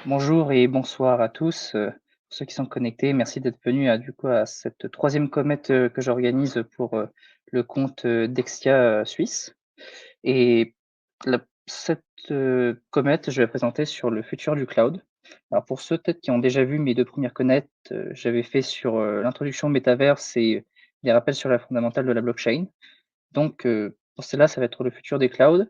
Bonjour et bonsoir à tous, ceux qui sont connectés. Merci d'être venus à cette troisième commette, que j'organise pour, le compte, Dexia, Suisse et la cette, commette, je vais la présenter sur le futur du cloud. Alors pour ceux peut-être qui ont déjà vu mes 2 premières connettes, j'avais fait sur, l'introduction au métaverse et des rappels sur la fondamentale de la blockchain. Donc, pour celle-là, ça va être le futur des clouds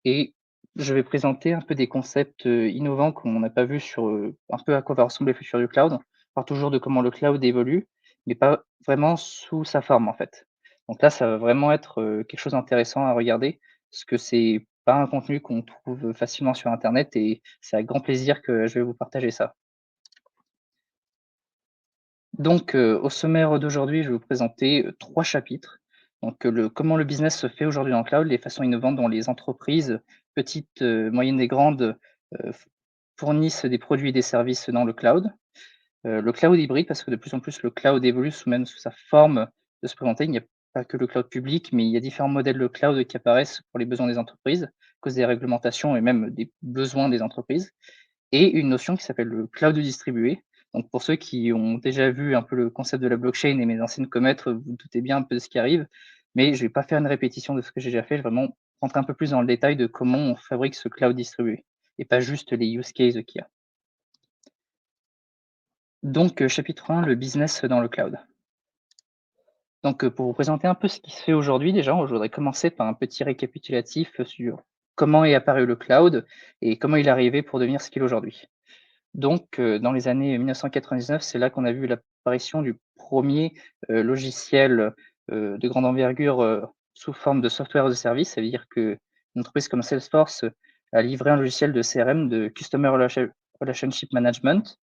et je vais présenter un peu des concepts, innovants qu'on n'a pas vus sur, un peu à quoi va ressembler le futur du cloud. On parle toujours de comment le cloud évolue, mais pas vraiment sous sa forme, en fait. Donc là, ça va vraiment être, quelque chose d'intéressant à regarder, parce que c'est pas un contenu qu'on trouve facilement sur internet et c'est avec grand plaisir que je vais vous partager ça. Donc, au sommaire d'aujourd'hui, je vais vous présenter, 3 chapitres. Donc, le comment le business se fait aujourd'hui dans le cloud, les façons innovantes dont les entreprises, petites, moyennes et grandes, f fournissent des produits et des services dans le cloud. Le cloud hybride, parce que de plus en plus le cloud évolue même sous sa forme de se présenter. Il n'y a pas que le cloud public, mais il y a différents modèles de cloud qui apparaissent pour les besoins des entreprises, à cause des réglementations et même des besoins des entreprises. Et une notion qui s'appelle le cloud distribué. Donc pour ceux qui ont déjà vu un peu le concept de la blockchain et mes anciennes comètes, vous doutez bien un peu de ce qui arrive, mais je vais pas faire une répétition de ce que j'ai déjà fait, je vais vraiment rentrer un peu plus dans le détail de comment on fabrique ce cloud distribué et pas juste les use cases qu'il y a. Donc, chapitre 1, le business dans le cloud. Donc, pour vous présenter un peu ce qui se fait aujourd'hui déjà, je voudrais commencer par un petit récapitulatif sur comment est apparu le cloud et comment il est arrivé pour devenir ce qu'il est aujourd'hui. Donc, dans les années 1999, c'est là qu'on a vu l'apparition du premier logiciel, de grande envergure, sous forme de software as a service. Ça veut dire qu'une entreprise comme Salesforce a livré un logiciel de CRM, de Customer Relationship Management,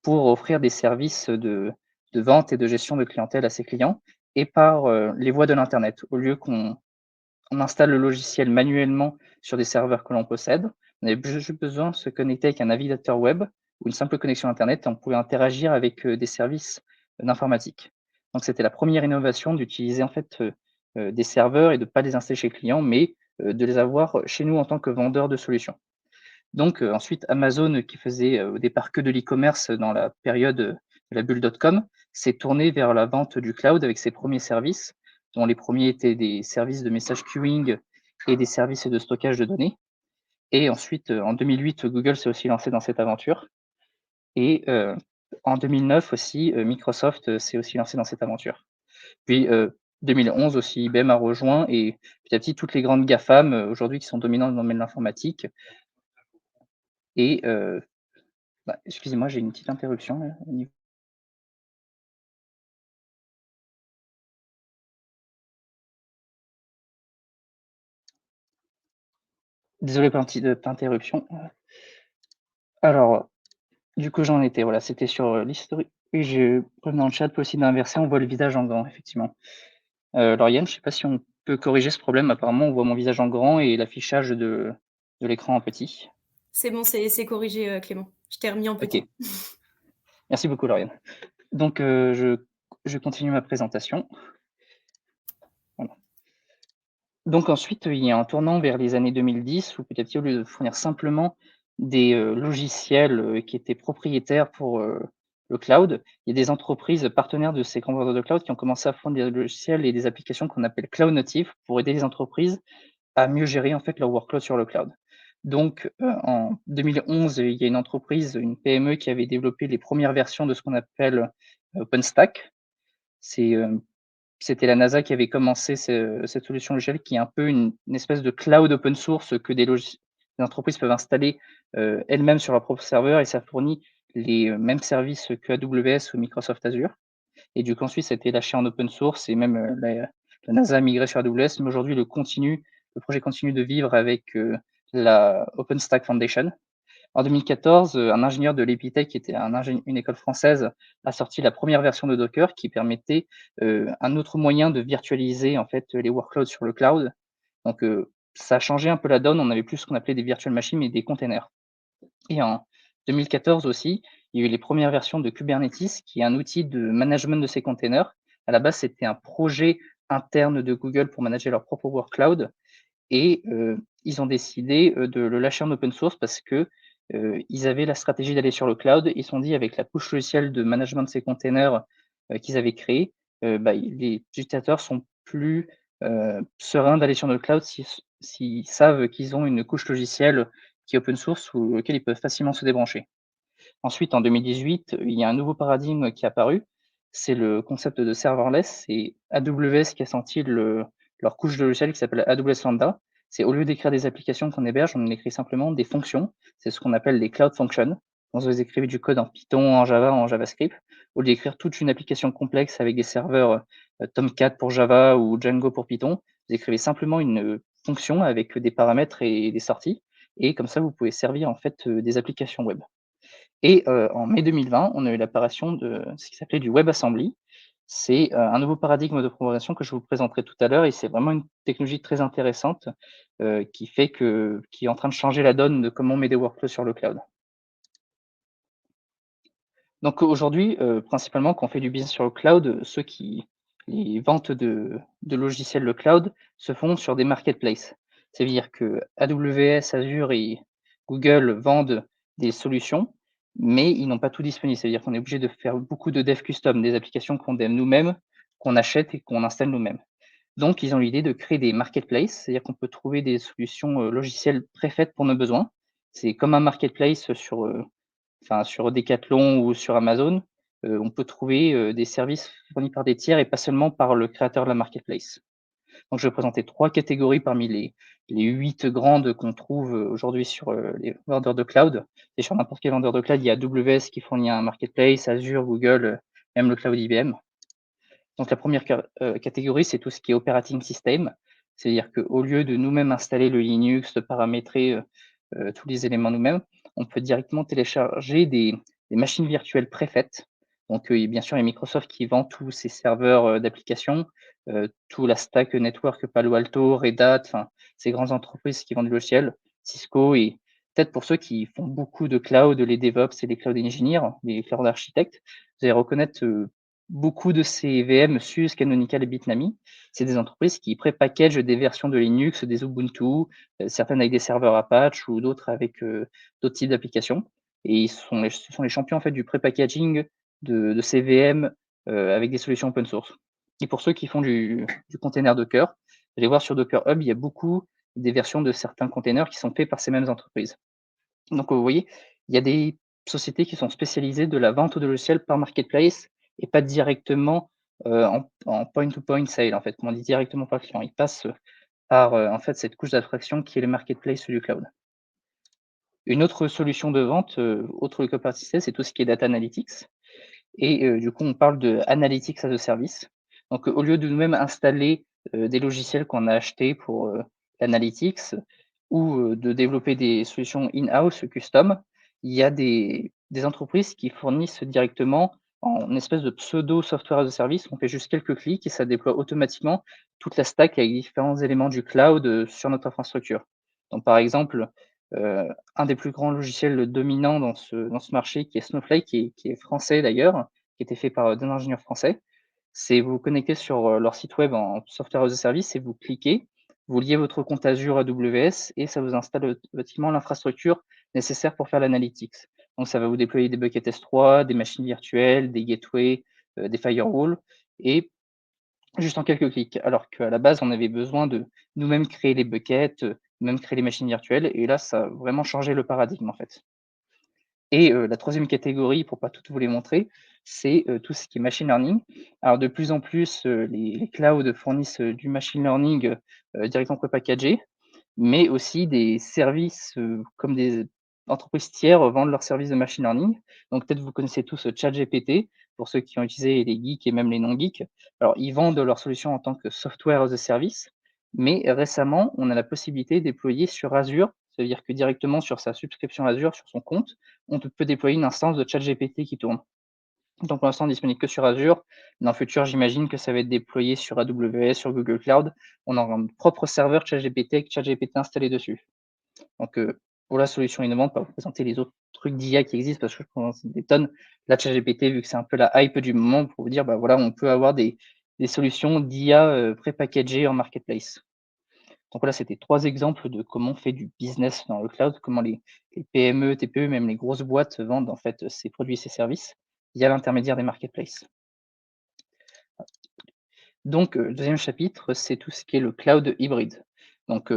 pour offrir des services de vente et de gestion de clientèle à ses clients et par, les voies de l'internet. Au lieu qu'on installe le logiciel manuellement sur des serveurs que l'on possède. On avait juste besoin de se connecter avec un navigateur web ou une simple connexion internet et on pouvait interagir avec, des services d'informatique. Donc c'était la première innovation d'utiliser en fait, des serveurs et de pas les installer chez le client, mais, de les avoir chez nous en tant que vendeur de solutions. Donc, ensuite Amazon, qui faisait, au départ que de l'e-commerce dans la période, de la bulle dot-com, s'est tourné vers la vente du cloud avec ses premiers services, dont les premiers étaient des services de message queuing et des services de stockage de données. Et ensuite, en 2008, Google s'est aussi lancé dans cette aventure et en 2009 aussi, Microsoft, s'est aussi lancé dans cette aventure. Puis, 2011 aussi, IBM a rejoint et petit à petit toutes les grandes GAFAM, aujourd'hui qui sont dominantes dans le domaine de l'informatique et bah, excusez-moi, j'ai une petite interruption là, au niveau. Désolé pour la petite interruption. Alors, du coup, j'en étais, voilà, c'était sur, l'historique. Oui, je comme dans le chat possible d'inverser, on voit le visage en grand, effectivement. Lauriane, je sais pas si on peut corriger ce problème. Apparemment, on voit mon visage en grand et l'affichage de l'écran en petit. C'est bon, c'est corrigé, Clément. Je t'ai remis en petit. OK, merci beaucoup Lauriane. Donc, je continue ma présentation. Voilà. Donc ensuite, il y a un tournant vers les années 2010 où petit à petit, au lieu de fournir simplement des, logiciels, qui étaient propriétaires pour, le cloud, il y a des entreprises partenaires de ces grands vendeurs de cloud qui ont commencé à fournir des logiciels et des applications qu'on appelle cloud native pour aider les entreprises à mieux gérer, en fait, leur workload sur le cloud. Donc, en 2011, il y a une entreprise, une PME qui avait développé les premières versions de ce qu'on appelle OpenStack. C'est, c'était la NASA qui avait commencé cette solution logicielle qui est un peu une espèce de cloud open source que des entreprises peuvent installer, elles-mêmes sur leur propre serveur et ça fournit les, mêmes services que AWS ou Microsoft Azure et du coup ensuite ça a été lâché en open source et même, la NASA a migré sur AWS, mais aujourd'hui le projet continue de vivre avec, la OpenStack Foundation. En 2014, un ingénieur de l'Epitech, qui était une école française, a sorti la première version de Docker qui permettait, un autre moyen de virtualiser, en fait, les workloads sur le cloud. Donc, ça a changé un peu la donne. On avait plus ce qu'on appelait des virtual machines, mais des containers. Et en 2014 aussi, il y a eu les premières versions de Kubernetes, qui est un outil de management de ces containers. À la base, c'était un projet interne de Google pour manager leur propre workload et ils ont décidé, de le lâcher en open source parce que ils avaient la stratégie d'aller sur le cloud. Ils se sont dit avec la couche logicielle de management de ces containers, qu'ils avaient créée, les utilisateurs sont plus, sereins d'aller sur le cloud s'ils savent qu'ils ont une couche logicielle qui est open source ou auquel ils peuvent facilement se débrancher. Ensuite, en 2018, il y a un nouveau paradigme qui est apparu, c'est le concept de serverless. C'est AWS qui a sorti leur couche de logiciel qui s'appelle AWS Lambda. C'est au lieu d'écrire des applications qu'on héberge, on écrit simplement des fonctions. C'est ce qu'on appelle les cloud functions. Quand vous écrivez du code en Python, en Java, en JavaScript, au lieu d'écrire toute une application complexe avec des serveurs Tomcat pour Java ou Django pour Python, vous écrivez simplement une fonction avec des paramètres et des sorties. Et comme ça, vous pouvez servir en fait des applications web. Et en mai 2020, on a eu l'apparition de ce qui s'appelait du WebAssembly. C'est, un nouveau paradigme de programmation que je vous présenterai tout à l'heure et c'est vraiment une technologie très intéressante, qui est en train de changer la donne de comment on met des workflows sur le cloud. Donc aujourd'hui, principalement quand on fait du business sur le cloud, les ventes de logiciels le cloud se font sur des marketplaces. Ça veut dire que AWS, Azure et Google vendent des solutions, mais ils n'ont pas tout disponible. Ça veut dire qu'on est obligé de faire beaucoup de dev custom, des applications qu'on dev nous-mêmes, qu'on achète et qu'on installe nous-mêmes. Donc ils ont l'idée de créer des marketplaces, c'est-à-dire qu'on peut trouver des solutions, logicielles préfaites pour nos besoins. C'est comme un marketplace sur Decathlon ou sur Amazon, on peut trouver, des services fournis par des tiers et pas seulement par le créateur de la marketplace. Donc je vais présenter 3 catégories parmi les 8 grandes qu'on trouve, aujourd'hui sur, les vendeurs de cloud. Et sur n'importe quel vendeur de cloud, il y a AWS qui fournit un marketplace, Azure, Google, même le cloud IBM. Donc la première catégorie, c'est tout ce qui est operating system. C'est-à-dire qu'au lieu de nous-mêmes installer le Linux, de paramétrer, tous les éléments nous-mêmes, on peut directement télécharger des machines virtuelles préfaites. Donc, bien sûr, il y a Microsoft qui vend tous ces serveurs, d'applications, tout la stack network Palo Alto, Red Hat, enfin, ces grandes entreprises qui vendent du logiciel, Cisco et peut-être pour ceux qui font beaucoup de cloud, les DevOps et les cloud engineers, les cloud architectes, vous allez reconnaître, beaucoup de ces VM, SUSE, Canonical et Bitnami. C'est des entreprises qui pré-packagent des versions de Linux, des Ubuntu, certaines avec des serveurs Apache ou d'autres avec, d'autres types d'applications et ce sont les champions en fait du pré-packaging de ces VM, avec des solutions open source. Et pour ceux qui font du container Docker, vous allez voir sur Docker Hub, il y a beaucoup des versions de certains containers qui sont faits par ces mêmes entreprises. Donc, vous voyez, il y a des sociétés qui sont spécialisées de la vente de logiciels par marketplace et pas directement, en point to point sale, en fait, comme on dit directement par le client. Ils passent, par, en fait, cette couche d'abstraction qui est le marketplace du cloud. Une autre solution de vente, autre que Persistent, c'est tout ce qui est data analytics et du coup, on parle de analytics as a service. Donc, au lieu de nous-mêmes installer, des logiciels qu'on a achetés pour, l'analytics ou, de développer des solutions in-house custom, il y a des entreprises qui fournissent directement en espèce de pseudo software as a service. On fait juste quelques clics et ça déploie automatiquement toute la stack avec différents éléments du cloud, sur notre infrastructure. Donc par exemple, un des plus grands logiciels dominants dans ce marché qui est Snowflake, qui est français d'ailleurs, qui a été fait par, des ingénieurs français. C'est vous vous connectez sur, leur site web en software as a service et vous cliquez, vous liez votre compte Azure AWS et ça vous installe automatiquement l'infrastructure nécessaire pour faire l'analytics. Donc ça va vous déployer des buckets S3, des machines virtuelles, des gateways, des firewalls et juste en quelques clics. Alors qu'à la base, on avait besoin de nous-mêmes créer les buckets, nous-mêmes créer les machines virtuelles et là, ça a vraiment changé le paradigme, en fait. Et la 3e catégorie, pour pas toutes vous les montrer, c'est, tout ce qui est machine learning. Alors de plus en plus, les clouds fournissent, du machine learning, directement prépackagé, mais aussi des services, comme des entreprises tiers vendent leurs services de machine learning. Donc peut-être vous connaissez tous, ChatGPT, pour ceux qui ont utilisé les geeks et même les non geeks. Alors ils vendent leurs solutions en tant que software as a service, mais récemment, on a la possibilité de déployer sur Azure. Ça veut dire que directement sur sa subscription Azure, sur son compte, on peut déployer une instance de ChatGPT qui tourne. Donc pour l'instant disponible que sur Azure. Dans le futur, j'imagine que ça va être déployé sur AWS, sur Google Cloud. On aura un propre serveur ChatGPT avec ChatGPT installé dessus. Donc, pour la solution innovante, pas vous présenter les autres trucs d'IA qui existent parce que je pense des tonnes. Là, ChatGPT, vu que c'est un peu la hype du moment, pour vous dire, bah voilà, on peut avoir des solutions d'IA, pré-packagées en marketplace. Donc voilà, c'était 3 exemples de comment on fait du business dans le cloud, comment les PME, TPE, même les grosses boîtes vendent en fait ces produits et ces services via l'intermédiaire des marketplaces. Donc, le 2e chapitre, c'est tout ce qui est le cloud hybride. Donc,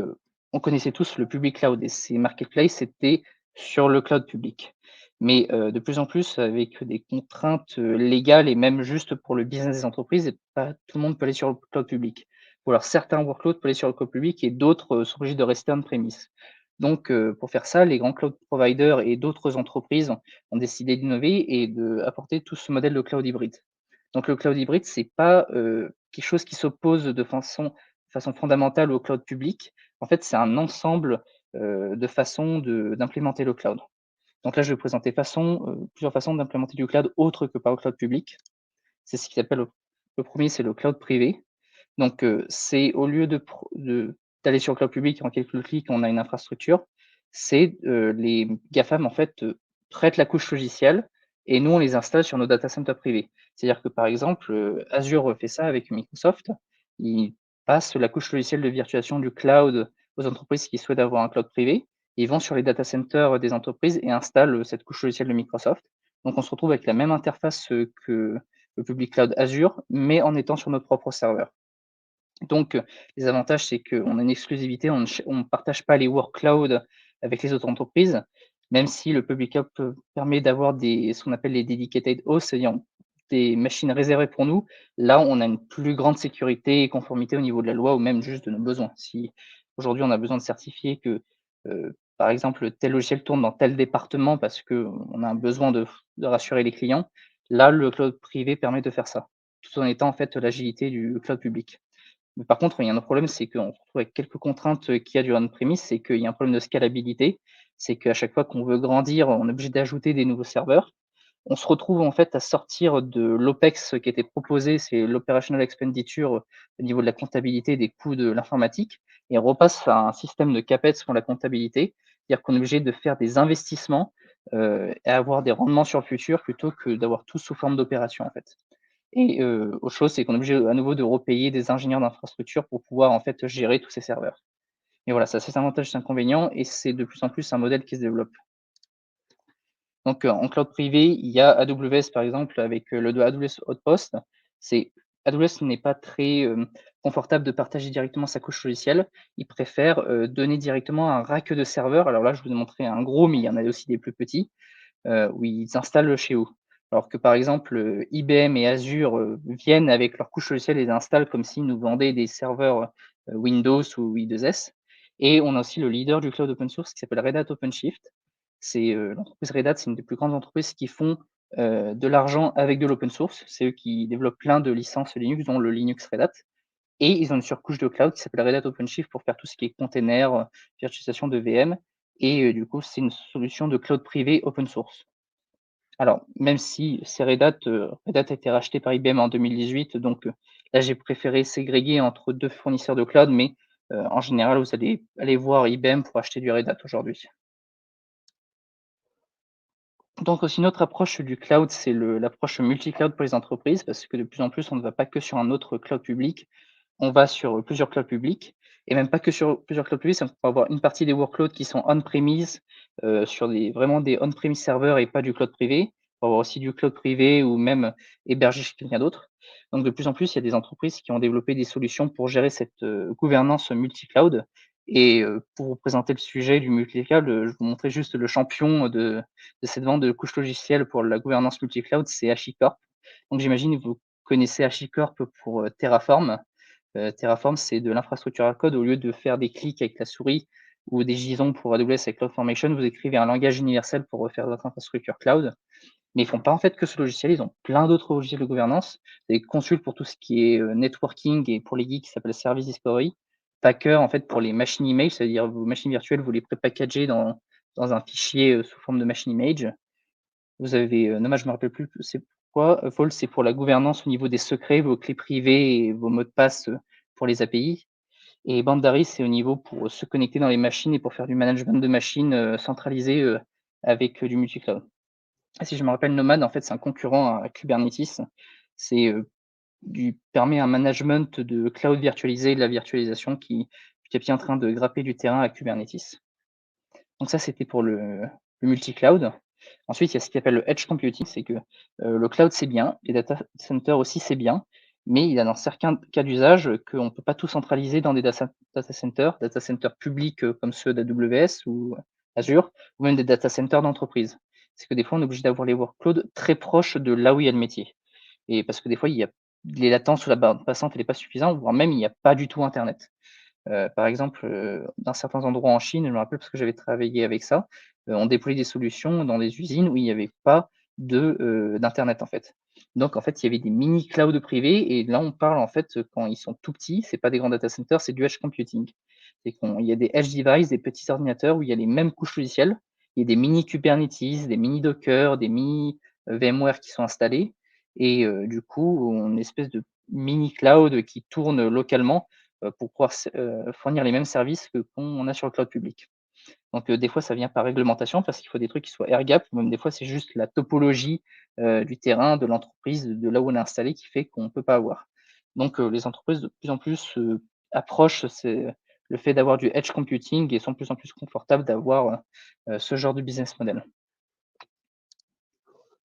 on connaissait tous le public cloud et ces marketplaces étaient sur le cloud public. Mais, de plus en plus avec des contraintes, légales et même juste pour le business des entreprises et pas tout le monde peut aller sur le cloud public. Ou alors certains workloads peuvent aller sur le cloud public et d'autres, sont obligés de rester on-premise. Donc, pour faire ça, les grands cloud providers et d'autres entreprises ont décidé d'innover et d'apporter tout ce modèle de cloud hybride. Donc le cloud hybride, c'est pas, quelque chose qui s'oppose de façon fondamentale au cloud public. En fait, c'est un ensemble, de façons d'implémenter le cloud. Donc là, je vais vous présenter plusieurs façons d'implémenter du cloud autre que par le cloud public. C'est ce qui s'appelle le 1er, c'est le cloud privé. Donc, c'est au lieu d'aller sur le cloud public et en quelques clics, on a une infrastructure, c'est, les GAFAM en fait, prêtent la couche logicielle et nous on les installe sur nos data centers privés. C'est-à-dire que par exemple, Azure fait ça avec Microsoft. Ils passent la couche logicielle de virtualisation du cloud aux entreprises qui souhaitent avoir un cloud privé. Ils vont sur les data centers des entreprises et installent, cette couche logicielle de Microsoft. Donc on se retrouve avec la même interface, que le public cloud Azure, mais en étant sur notre propre serveur. Donc, les avantages, c'est qu'on a une exclusivité, on ne partage pas les workloads avec les autres entreprises, même si le public cloud permet d'avoir ce qu'on appelle les dedicated hosts, c'est-à-dire des machines réservées pour nous. Là, on a une plus grande sécurité et conformité au niveau de la loi ou même juste de nos besoins. Si aujourd'hui on a besoin de certifier que, par exemple, tel logiciel tourne dans tel département parce qu'on a un besoin de rassurer les clients, là, le cloud privé permet de faire ça, tout en étant en fait l'agilité du cloud public. Mais par contre, il y a un autre problème, c'est qu'on se retrouve avec quelques contraintes, qu'il y a du on-premise, c'est qu'il y a un problème de scalabilité. C'est qu'à chaque fois qu'on veut grandir, on est obligé d'ajouter des nouveaux serveurs. On se retrouve en fait à sortir de l'OPEX qui était proposé, c'est l'operational expenditure, au niveau de la comptabilité des coûts de l'informatique et on repasse à un système de CAPEX pour la comptabilité. C'est-à-dire qu'on est obligé de faire des investissements, et avoir des rendements sur le futur plutôt que d'avoir tout sous forme d'opération, en fait. Et autre chose, c'est qu'on est obligé à nouveau de repayer des ingénieurs d'infrastructure pour pouvoir en fait gérer tous ces serveurs. Et voilà, ça a ses avantages et ses inconvénients et c'est de plus en plus un modèle qui se développe. Donc, en cloud privé, il y a AWS par exemple avec, le de AWS Outpost. C'est AWS n'est pas très, confortable de partager directement sa couche logicielle. Ils préfèrent, donner directement un rack de serveurs. Alors là, je vous ai montré un gros, mais il y en a aussi des plus petits où ils installent chez eux. Alors que par exemple, IBM et Azure, viennent avec leur couche logicielle et les installent comme s'ils nous vendaient des serveurs, Windows ou i2s. Et on a aussi le leader du cloud open source qui s'appelle Red Hat OpenShift. C'est, l'entreprise Red Hat, c'est une des plus grandes entreprises qui font, de l'argent avec de l'open source. C'est eux qui développent plein de licences Linux, dont le Linux Red Hat. Et ils ont une surcouche de cloud qui s'appelle Red Hat OpenShift pour faire tout ce qui est container, virtualisation de VM et du coup, c'est une solution de cloud privé open source. Alors, même si c'est Red Hat a été racheté par IBM en 2018, donc là, j'ai préféré ségréguer entre 2 fournisseurs de cloud, mais en général, vous allez aller voir IBM pour acheter du Red Hat aujourd'hui. Donc aussi une autre approche du cloud, c'est l'approche multi-cloud pour les entreprises, parce que de plus en plus, on ne va pas que sur un autre cloud public, on va sur plusieurs clouds publics et même pas que sur plusieurs clouds publics, on peut avoir une partie des workloads qui sont on-premise, sur vraiment des on-premise serveurs et pas du cloud privé. On va avoir aussi du cloud privé ou même hébergé chez quelqu'un d'autre. Donc de plus en plus, il y a des entreprises qui ont développé des solutions pour gérer cette, gouvernance multi-cloud et pour vous présenter le sujet du multi-cloud, je vous montrais juste le champion de cette vente de couches logicielles pour la gouvernance multi-cloud, c'est HashiCorp. Donc j'imagine que vous connaissez HashiCorp pour, Terraform. Terraform, c'est de l'infrastructure as code. Au lieu de faire des clics avec la souris ou des JSON pour AWS avec CloudFormation, vous écrivez un langage universel pour faire votre infrastructure cloud. Mais ils font pas en fait que ce logiciel, ils ont plein d'autres logiciels de gouvernance. Des consuls pour tout ce qui est, networking et pour les geeks qui s'appelle Service Discovery. Packer en fait pour les machines image, c'est-à-dire vos machines virtuelles, vous les prépackagez dans un fichier, sous forme de machine image. Vous avez, Nomad, je me rappelle plus c'est pourquoi. Vault, c'est pour la gouvernance au niveau des secrets, vos clés privées et vos mots de passe, pour les API. Et Bandari, c'est au niveau pour se connecter dans les machines et pour faire du management de machines, centralisé, avec, du multi-cloud. Et si je me rappelle, Nomad, en fait, c'est un concurrent à Kubernetes. C'est, permet un management de cloud virtualisé, de la virtualisation qui petit à petit en train de grapper du terrain à Kubernetes. Donc ça, c'était pour le multi-cloud. Ensuite, il y a ce qu'on appelle le edge computing, c'est que le cloud, c'est bien, les data centers aussi, c'est bien, mais il y a dans certains cas d'usage qu'on ne peut pas tout centraliser dans des data centers publics comme ceux d'AWS ou Azure, ou même des data centers d'entreprise. C'est que des fois, on est obligé d'avoir les workloads très proches de là où il y a le métier. Et parce que des fois, il y a les latences ou la bande passante, elle n'est pas suffisante, voire même il n'y a pas du tout internet. Par exemple, dans certains endroits en Chine, je me rappelle parce que j'avais travaillé avec ça, on déployait des solutions dans des usines où il n'y avait pas d'internet, en fait. Donc en fait, il y avait des mini clouds privés et là, on parle, en fait, quand ils sont tout petits, c'est pas des grands data centers, c'est du edge computing. C'est qu'il y a des edge devices, des petits ordinateurs où il y a les mêmes couches logicielles. Il y a des mini Kubernetes, des mini Docker, des mini, VMware qui sont installés et du coup, on a une espèce de mini cloud qui tourne localement pour pouvoir fournir les mêmes services que qu'on a sur le cloud public. Donc, des fois, ça vient par réglementation parce qu'il faut des trucs qui soient air gap ou même des fois, c'est juste la topologie du terrain, de l'entreprise, de là où on est installé qui fait qu'on ne peut pas avoir. Donc, les entreprises de plus en plus approchent le fait d'avoir du edge computing et sont de plus en plus confortables d'avoir ce genre de business model.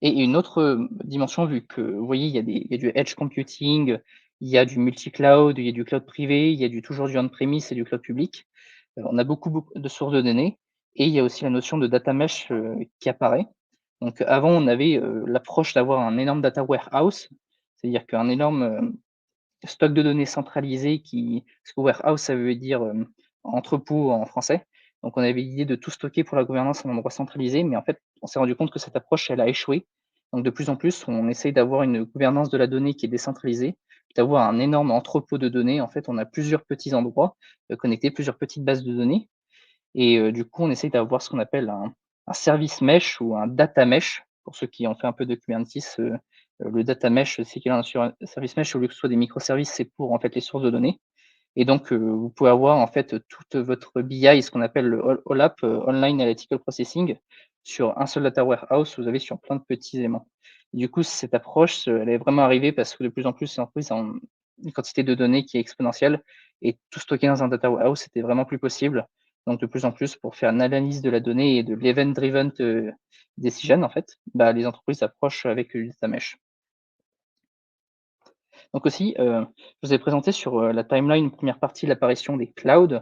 Et une autre dimension, vu que vous voyez, il y a du edge computing, il y a du multi-cloud, il y a du cloud privé, il y a toujours du on-premise et du cloud public. On a beaucoup de sources de données et il y a aussi la notion de data mesh qui apparaît. Donc avant, on avait l'approche d'avoir un énorme data warehouse, c'est-à-dire qu'un énorme stock de données centralisé parce que warehouse, ça veut dire entrepôt en français. Donc on avait l'idée de tout stocker pour la gouvernance en endroit centralisé, mais en fait, on s'est rendu compte que cette approche, elle a échoué. Donc de plus en plus, on essaye d'avoir une gouvernance de la donnée qui est décentralisée, d'avoir un énorme entrepôt de données. En fait, on a plusieurs petits endroits connectés, plusieurs petites bases de données. Et du coup, on essaye d'avoir ce qu'on appelle un service mesh ou un data mesh. Pour ceux qui ont fait un peu de Kubernetes, le data mesh, c'est qu'il y a un service mesh, au lieu que ce soit des microservices, c'est pour en fait les sources de données. Et donc, vous pouvez avoir en fait toute votre BI, ce qu'on appelle le OLAP, Online Analytical Processing, sur un seul data warehouse, vous avez sur plein de petits éléments. Et du coup, cette approche, elle est vraiment arrivée parce que de plus en plus, les entreprises ont une quantité de données qui est exponentielle et tout stocker dans un data warehouse, c'était vraiment plus possible. Donc, de plus en plus, pour faire une analyse de la donnée et de l'event-driven decision, en fait, bah, les entreprises approchent avec le data mesh. Donc aussi, je vous ai présenté sur, la timeline, une première partie, l'apparition des clouds,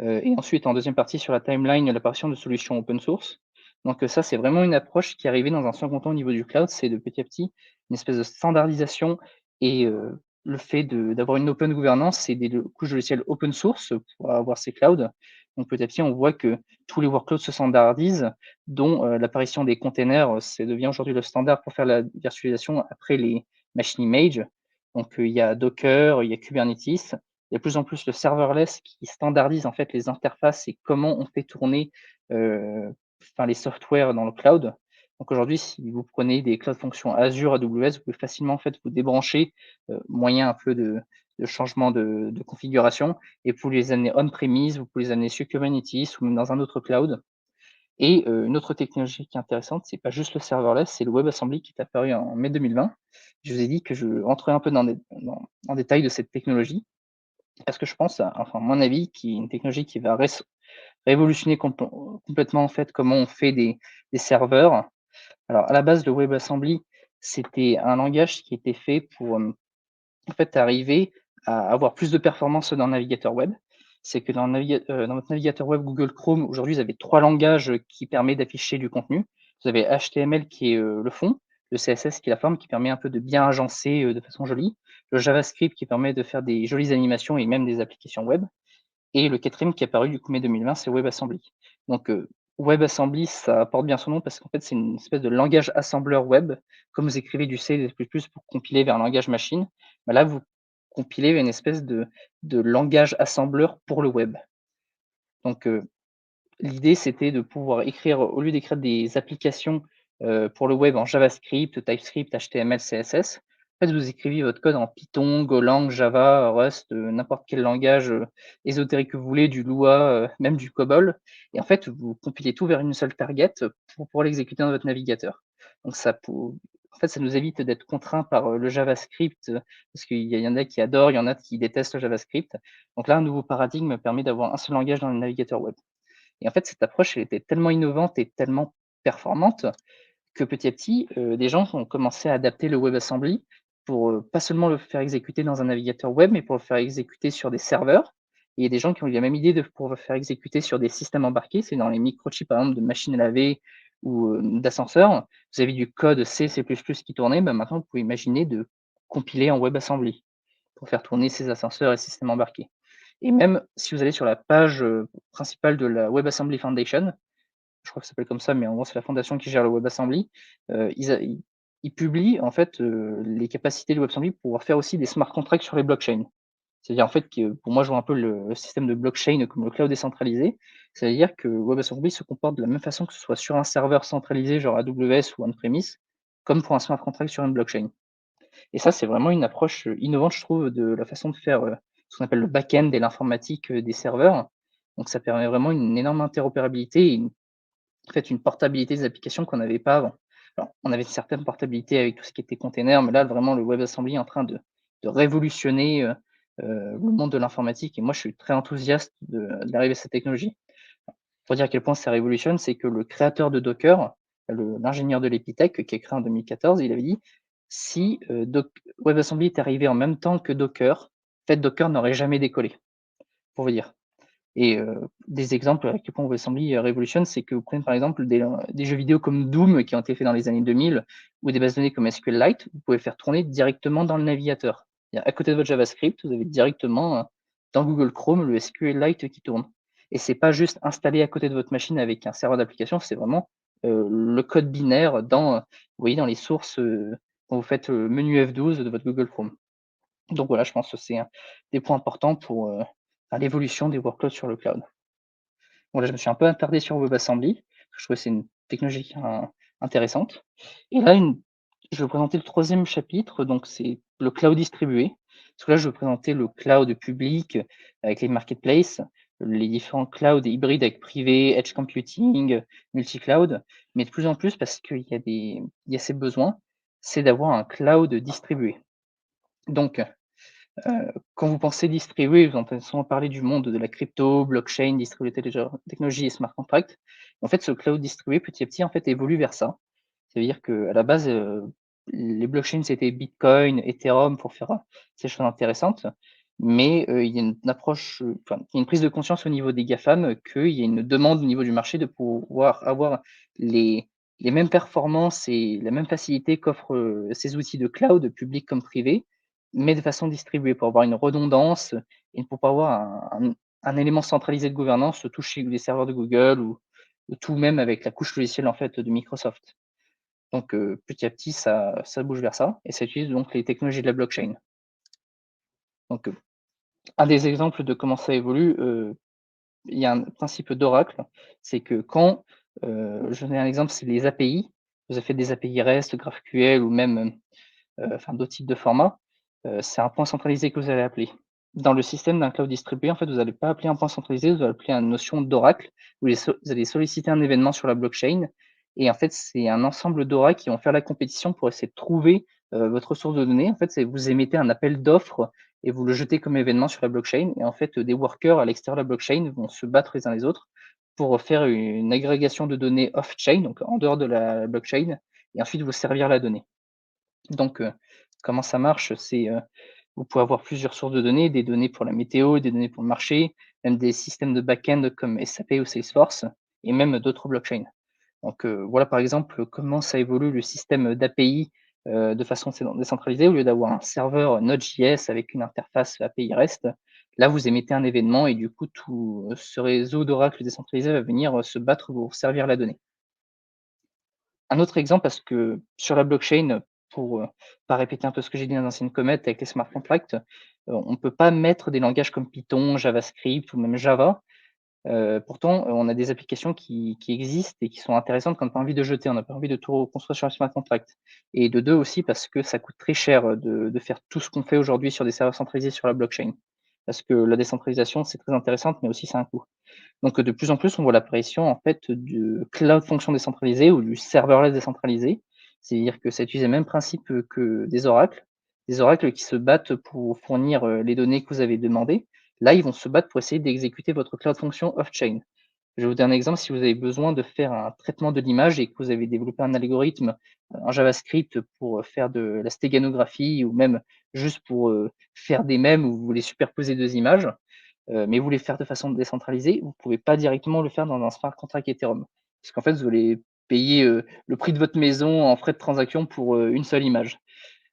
et ensuite en deuxième partie sur la timeline, l'apparition de solutions open source. Donc, ça, c'est vraiment une approche qui est arrivée dans un second temps au niveau du cloud. C'est de petit à petit une espèce de standardisation et le fait d'avoir une open gouvernance et des couches de logiciels open source pour avoir ces clouds. Donc petit à petit, on voit que tous les workloads se standardisent, dont, l'apparition des containers, ça devient aujourd'hui le standard pour faire la virtualisation après les machine image. Donc, il y a Docker, il y a Kubernetes. Il y a de plus en plus le serverless qui standardise en fait les interfaces et comment on fait tourner, les softwares dans le cloud. Donc aujourd'hui, si vous prenez des cloud fonctions Azure, AWS, vous pouvez facilement en fait vous débrancher, moyen un peu de changement de configuration et vous pouvez les amener on-premise, vous pouvez les amener sur Kubernetes ou même dans un autre cloud. Et une autre technologie qui est intéressante, c'est pas juste le serverless, c'est le WebAssembly qui est apparu en mai 2020. Je vous ai dit que je rentrerai un peu en détail de cette technologie parce que je pense, enfin à mon avis, qui est une technologie qui va révolutionner complètement en fait comment on fait des serveurs. Alors à la base, le WebAssembly, c'était un langage qui était fait pour, en fait, arriver à avoir plus de performance dans le navigateur web. C'est que dans votre navigateur web Google Chrome, aujourd'hui, vous avez 3 langages qui permettent d'afficher du contenu. Vous avez HTML qui est, le fond, le CSS qui est la forme, qui permet un peu de bien agencer, de façon jolie, le JavaScript qui permet de faire des jolies animations et même des applications web et le quatrième qui est apparu du coup mai 2020, c'est WebAssembly. Donc, WebAssembly, ça porte bien son nom parce qu'en fait, c'est une espèce de langage assembleur web. Comme vous écrivez du C, et C++ pour compiler vers un langage machine, bah là, vous compilez vers une espèce de langage assembleur pour le web. Donc, l'idée, c'était de pouvoir écrire au lieu d'écrire des applications, pour le web en JavaScript, TypeScript, HTML, CSS, en fait, vous écrivez votre code en Python, Golang, Java, Rust, n'importe quel langage, ésotérique que vous voulez, du Lua, même du COBOL et en fait, vous compilez tout vers une seule target pour pouvoir l'exécuter dans votre navigateur. Donc en fait, ça nous évite d'être contraints par, le JavaScript, parce qu'il y en a qui adorent, il y en a qui détestent le JavaScript. Donc là, un nouveau paradigme permet d'avoir un seul langage dans le navigateur web. Et en fait, cette approche, elle était tellement innovante et tellement performante que petit à petit, des gens ont commencé à adapter le WebAssembly pour, pas seulement le faire exécuter dans un navigateur web, mais pour le faire exécuter sur des serveurs. Et il y a des gens qui ont eu la même idée de pour le faire exécuter sur des systèmes embarqués, c'est dans les microchips, par exemple, de machines à laver ou, d'ascenseurs. Vous avez du code C, C++ qui tournait, bah, maintenant vous pouvez imaginer de compiler en WebAssembly pour faire tourner ces ascenseurs et systèmes embarqués. Et même si vous allez sur la page, principale de la WebAssembly Foundation, je crois que ça s'appelle comme ça, mais en gros, c'est la fondation qui gère le WebAssembly. Ils publient en fait, les capacités de WebAssembly pour pouvoir faire aussi des smart contracts sur les blockchains. C'est-à-dire en fait que pour moi, je vois un peu le système de blockchain comme le cloud décentralisé. C'est-à-dire que WebAssembly se comporte de la même façon que ce soit sur un serveur centralisé, genre AWS ou on-premise, comme pour un smart contract sur une blockchain. Et ça, c'est vraiment une approche, innovante, je trouve, de la façon de faire, ce qu'on appelle le back-end et l'informatique, des serveurs. Donc ça permet vraiment une énorme interopérabilité et une portabilité des applications qu'on n'avait pas avant. Alors, on avait une certaine portabilité avec tout ce qui était container, mais là, vraiment, le WebAssembly est en train de révolutionner, le monde de l'informatique et moi, je suis très enthousiaste de l'arrivée de cette technologie. Pour dire à quel point ça révolutionne, c'est que le créateur de Docker, l'ingénieur de l'Epitech qui a créé en 2014, il avait dit: «Si, WebAssembly est arrivé en même temps que Docker, en fait, Docker n'aurait jamais décollé», pour vous dire. Et des exemples à quel point WebAssembly, révolutionne, c'est que vous prenez par exemple des jeux vidéo comme Doom qui ont été faits dans les années 2000 ou des bases de données comme SQLite, vous pouvez faire tourner directement dans le navigateur. C'est-à-dire à côté de votre JavaScript, vous avez directement, dans Google Chrome le SQLite qui tourne. Et c'est pas juste installé à côté de votre machine avec un serveur d'application, c'est vraiment, le code binaire dans, vous voyez dans les sources, quand vous faites, menu F12 de votre Google Chrome. Donc voilà, je pense que c'est un des points importants pour, l'évolution des workloads sur le cloud. Bon là, je me suis un peu attardé sur WebAssembly, parce que je trouve que c'est une technologie intéressante. Et là, je vais vous présenter le troisième chapitre, donc c'est le cloud distribué. Parce que là, je vais vous présenter le cloud public avec les marketplaces, les différents clouds hybrides avec privé, edge computing, multi-cloud. Mais de plus en plus, parce qu'il y a ces besoins, c'est d'avoir un cloud distribué. Donc, quand vous pensez distribué, vous entendez souvent parler du monde de la crypto, blockchain, distribué technologie et smart contract. En fait, ce cloud distribué, petit à petit, en fait, évolue vers ça. Ça veut dire qu'à la base, les blockchains, c'était Bitcoin, Ethereum pour faire, ces choses intéressantes. Mais, il y a une approche, enfin, il y a une prise de conscience au niveau des GAFAM, qu'il y a une demande au niveau du marché de pouvoir avoir les les mêmes performances et la même facilité qu'offrent, ces outils de cloud, publics comme privés, mais de façon distribuée pour avoir une redondance et pour pas avoir un élément centralisé de gouvernance, tout chez les serveurs de Google ou tout même avec la couche logicielle, en fait, de Microsoft. Donc, petit à petit, ça bouge vers ça et ça utilise donc les technologies de la blockchain. Donc, un des exemples de comment ça évolue, il y a un principe d'Oracle, c'est que quand, je vais donner un exemple, c'est les API. Vous avez fait des API REST, GraphQL ou même, enfin d'autres types de formats, c'est un point centralisé que vous allez appeler. Dans le système d'un cloud distribué, en fait, vous n'allez pas appeler un point centralisé, vous allez appeler une notion d'oracle. Vous allez solliciter un événement sur la blockchain et en fait, c'est un ensemble d'oracles qui vont faire la compétition pour essayer de trouver, votre source de données. En fait, c'est vous émettez un appel d'offres et vous le jetez comme événement sur la blockchain et en fait, des workers à l'extérieur de la blockchain vont se battre les uns les autres pour faire une agrégation de données off-chain, donc en dehors de la blockchain et ensuite vous servir la donnée. Donc, comment ça marche? C'est, vous pouvez avoir plusieurs sources de données, des données pour la météo, des données pour le marché, même des systèmes de back-end comme SAP ou Salesforce et même d'autres blockchains. Donc, voilà par exemple comment ça évolue le système d'API, de façon décentralisée. Au lieu d'avoir un serveur Node.js avec une interface API REST, là vous émettez un événement et du coup tout, ce réseau d'Oracle décentralisé va venir, se battre pour servir la donnée. Un autre exemple, parce que sur la blockchain, pour, pas répéter un peu ce que j'ai dit dans l'ancienne comète avec les smart contracts, on ne peut pas mettre des langages comme Python, JavaScript ou même Java. Pourtant, on a des applications qui existent et qui sont intéressantes quand on n'a pas envie de jeter, on n'a pas envie de tout reconstruire sur un smart contract. Et de 2 aussi parce que ça coûte très cher, de faire tout ce qu'on fait aujourd'hui sur des serveurs centralisés sur la blockchain. Parce que la décentralisation, c'est très intéressante, mais aussi c'est un coût. Donc, de plus en plus, on voit l'apparition en fait de cloud fonctions décentralisées ou du serverless décentralisé. C'est-à-dire que ça utilise le même principe, que des oracles qui se battent pour fournir, les données que vous avez demandées. Là, ils vont se battre pour essayer d'exécuter votre Cloud Function off-chain. Je vais vous donner un exemple, si vous avez besoin de faire un traitement de l'image et que vous avez développé un algorithme en JavaScript pour faire de la stéganographie ou même juste pour faire des mèmes où vous voulez superposer deux images, mais vous voulez faire de façon décentralisée, vous ne pouvez pas directement le faire dans un smart contract Ethereum. Parce qu'en fait, vous allez payer le prix de votre maison en frais de transaction pour une seule image.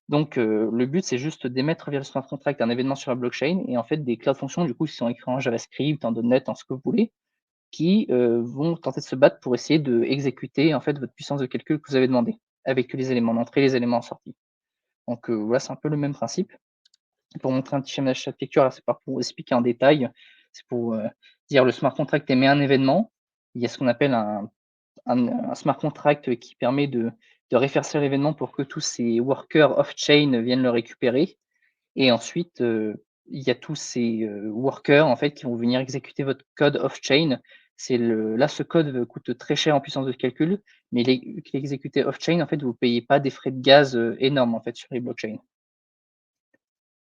Donc, le but, c'est juste d'émettre via le smart contract un événement sur la blockchain et en fait, des cloud functions, du coup, qui sont écrits en JavaScript, en .NET, en ce que vous voulez, qui, vont tenter de se battre pour essayer d'exécuter, en fait, votre puissance de calcul que vous avez demandé, avec les éléments d'entrée, les éléments en sortie. Donc, voilà, c'est un peu le même principe. Pour montrer un petit schéma d'architecture, là, c'est pas pour expliquer en détail, c'est pour, dire le smart contract émet un événement. Il y a ce qu'on appelle un smart contract qui permet de référencer l'événement pour que tous ces workers off-chain viennent le récupérer. Et ensuite, il y a tous ces, workers en fait qui vont venir exécuter votre code off-chain. Là, ce code coûte très cher en puissance de calcul, mais qu'il est exécuté off-chain, en fait, vous ne payez pas des frais de gaz, énormes en fait sur les blockchains.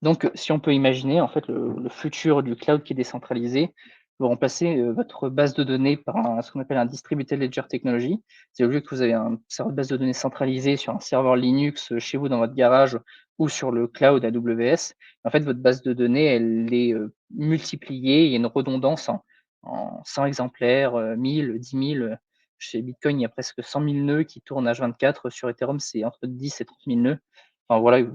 Donc, si on peut imaginer en fait le futur du cloud qui est décentralisé, vous remplacez, votre base de données par ce qu'on appelle un distributed ledger technology. C'est au lieu que vous avez un serveur de base de données centralisé sur un serveur Linux, chez vous dans votre garage ou sur le cloud AWS, en fait, votre base de données, elle est, multipliée. Il y a une redondance en 100 exemplaires, 1000, 10 000, chez Bitcoin, il y a presque 100 000 nœuds qui tournent H24. Sur Ethereum, c'est entre 10 et 30 000 nœuds. Enfin voilà,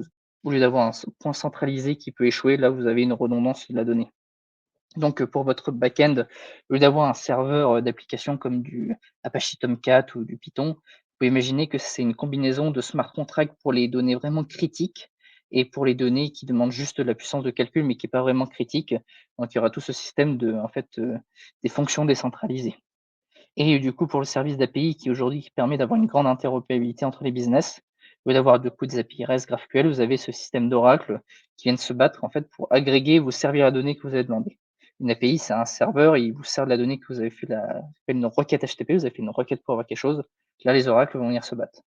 au lieu d'avoir un point centralisé qui peut échouer, là, vous avez une redondance de la donnée. Donc, pour votre back-end, au lieu d'avoir un serveur d'application comme du Apache Tomcat ou du Python, vous pouvez imaginer que c'est une combinaison de smart contracts pour les données vraiment critiques et pour les données qui demandent juste de la puissance de calcul, mais qui n'est pas vraiment critique. Donc, il y aura tout ce système en fait, des fonctions décentralisées. Et du coup, pour le service d'API qui permet d'avoir une grande interopérabilité entre les business, au lieu d'avoir du coup des API REST GraphQL, vous avez ce système d'Oracle qui viennent se battre en fait pour agréger, vous servir la donnée que vous avez demandé. Une API, c'est un serveur, il vous sert de la donnée que vous avez fait une requête HTTP, vous avez fait une requête pour avoir quelque chose. Là, les oracles vont venir se battre.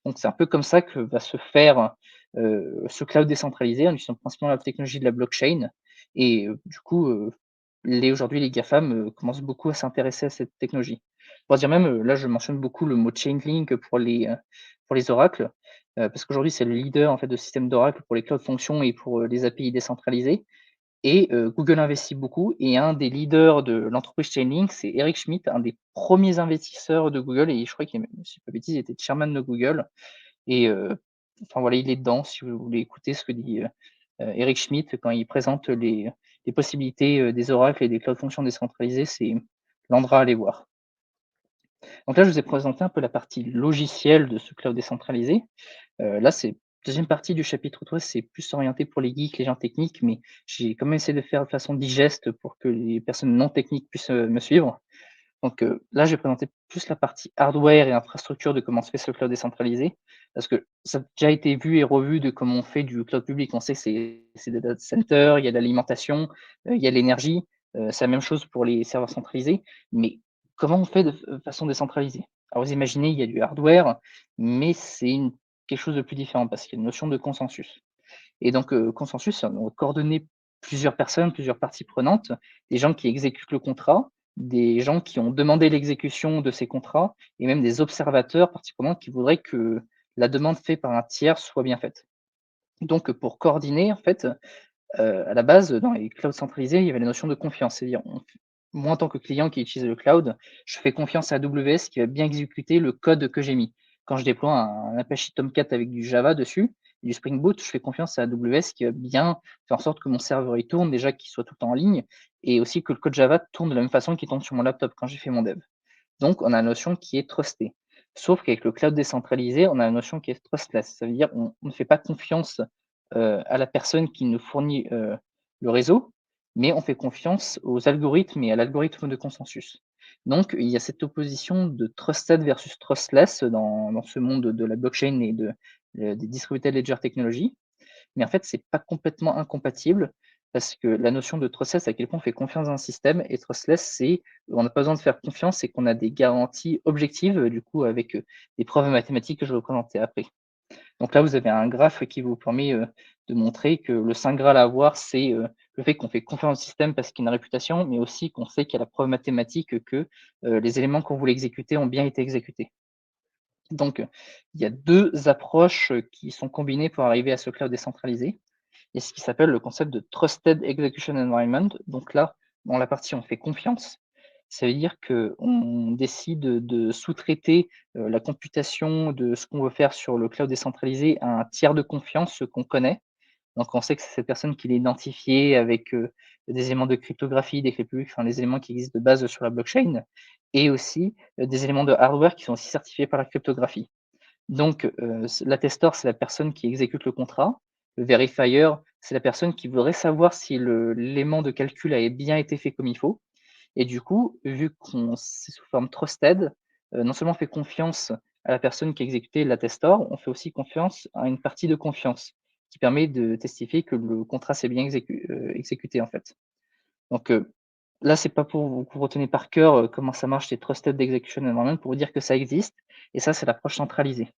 Donc, c'est un peu comme ça que va se faire ce cloud décentralisé en utilisant principalement la technologie de la blockchain. Et du coup, aujourd'hui, les GAFAM commencent beaucoup à s'intéresser à cette technologie. Pour dire même, là, je mentionne beaucoup le mot Chainlink pour les oracles, parce qu'aujourd'hui, c'est le leader en fait de système d'oracle pour les cloud functions et pour, les API décentralisées. Et Google investit beaucoup et un des leaders de l'entreprise Chainlink, c'est Eric Schmidt, un des premiers investisseurs de Google et je crois qu'il est même, si je dis pas de bêtises, il était chairman de Google et enfin voilà, il est dedans si vous voulez écouter ce que dit, Eric Schmidt quand il présente les possibilités, des oracles et des cloud functions décentralisées, c'est l'endroit à aller voir. Donc là, je vous ai présenté un peu la partie logicielle de ce cloud décentralisé. Là, c'est deuxième partie du chapitre 3, c'est plus orienté pour les geeks, les gens techniques, mais j'ai quand même essayé de faire de façon digeste pour que les personnes non techniques puissent, me suivre. Donc, là, je vais présenter plus la partie hardware et infrastructure de comment se fait ce cloud décentralisé, parce que ça a déjà été vu et revu de comment on fait du cloud public. On sait que c'est des data centers, il y a de l'alimentation, il y a de l'énergie, c'est la même chose pour les serveurs centralisés, mais comment on fait de façon décentralisée? Alors vous imaginez, il y a du hardware, mais c'est quelque chose de plus différent parce qu'il y a une notion de consensus. Et donc, consensus, on va coordonner plusieurs personnes, plusieurs parties prenantes, des gens qui exécutent le contrat, des gens qui ont demandé l'exécution de ces contrats et même des observateurs, parties prenantes, qui voudraient que la demande faite par un tiers soit bien faite. Donc, pour coordonner, en fait, à la base, dans les clouds centralisés, il y avait la notion de confiance. C'est-à-dire, moi, en tant que client qui utilise le cloud, je fais confiance à AWS qui va bien exécuter le code que j'ai mis. Quand je déploie un Apache Tomcat avec du Java dessus, et du Spring Boot, je fais confiance à AWS qui va bien faire en sorte que mon serveur il tourne, déjà qu'il soit tout le temps en ligne, et aussi que le code Java tourne de la même façon qu'il tourne sur mon laptop quand j'ai fait mon dev. Donc, on a la notion qui est trustée. Sauf qu'avec le cloud décentralisé, on a la notion qui est trustless. Ça veut dire on ne fait pas confiance à la personne qui nous fournit le réseau, mais on fait confiance aux algorithmes et à l'algorithme de consensus. Donc, il y a cette opposition de trusted versus trustless dans ce monde de la blockchain et des distributed ledger technologies. Mais en fait, c'est pas complètement incompatible parce que la notion de trustless, c'est à quel point on fait confiance dans un système et trustless, c'est on n'a pas besoin de faire confiance et qu'on a des garanties objectives, du coup, avec, des preuves mathématiques que je vais vous présenter après. Donc là, vous avez un graphe qui vous permet, de montrer que le saint graal à avoir, c'est, le fait qu'on fait confiance au système parce qu'il a une réputation, mais aussi qu'on sait qu'il y a la preuve mathématique que, les éléments qu'on voulait exécuter ont bien été exécutés. Donc, il y a 2 approches, qui sont combinées pour arriver à ce cloud décentralisé. Il y a ce qui s'appelle le concept de Trusted Execution Environment. Donc là, dans la partie on fait confiance, ça veut dire qu'on décide de sous-traiter, la computation de ce qu'on veut faire sur le cloud décentralisé à un tiers de confiance, qu'on connaît. Donc on sait que c'est cette personne qui l'a identifié avec, des éléments de cryptographie, des clés publiques, enfin les éléments qui existent de base sur la blockchain et aussi, des éléments de hardware qui sont aussi certifiés par la cryptographie. Donc, l'attestor, c'est la personne qui exécute le contrat. Le verifier, c'est la personne qui voudrait savoir si l'élément de calcul avait bien été fait comme il faut. Et du coup, vu qu'on c'est sous forme trusted, non seulement on fait confiance à la personne qui a exécuté l'attestor, on fait aussi confiance à une partie de confiance, qui permet de testifier que le contrat s'est bien exécuté, en fait. Donc, là, c'est pas pour vous retenez par cœur, comment ça marche les Trusted Execution Environment, pour vous dire que ça existe et ça, c'est l'approche centralisée.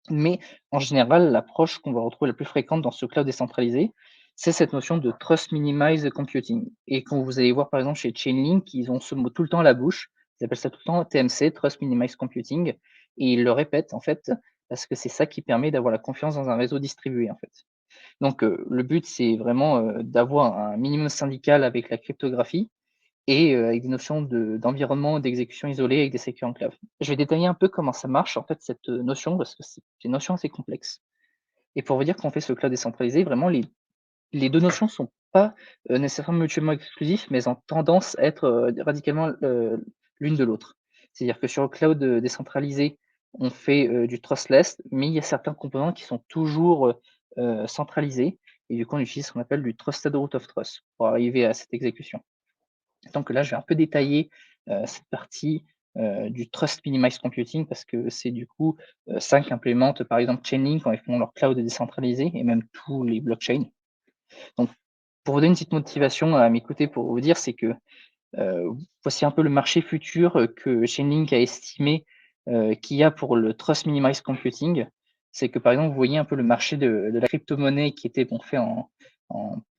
Mais en général, l'approche qu'on va retrouver la plus fréquente dans ce cloud décentralisé, c'est cette notion de Trust Minimized Computing. Et quand vous allez voir par exemple chez Chainlink, ils ont ce mot tout le temps à la bouche. Ils appellent ça tout le temps TMC, Trust Minimized Computing, et ils le répètent en fait, parce que c'est ça qui permet d'avoir la confiance dans un réseau distribué en fait. Donc, le but, c'est vraiment, d'avoir un minimum syndical avec la cryptographie et avec des notions d'environnement d'exécution isolé avec des sécu enclaves. Je vais détailler un peu comment ça marche en fait cette, notion parce que c'est une notion assez complexe et pour vous dire qu'on fait ce cloud décentralisé, vraiment les 2 notions sont pas, nécessairement mutuellement exclusives, mais elles ont tendance à être, radicalement, l'une de l'autre. C'est-à-dire que sur le cloud, décentralisé, on fait, du trustless, mais il y a certains composants qui sont toujours, centralisés et du coup on utilise ce qu'on appelle du trusted root of trust pour arriver à cette exécution. Donc là, je vais un peu détailler, cette partie, du Trust Minimized Computing parce que c'est du coup, ça qu'implémente par exemple Chainlink quand ils font leur cloud décentralisé et même tous les blockchains. Donc pour vous donner une petite motivation à m'écouter pour vous dire, c'est que, voici un peu le marché futur, que Chainlink a estimé, qu'il y a pour le Trust Minimized Computing. C'est que par exemple, vous voyez un peu le marché de la crypto-monnaie qui était bon fait en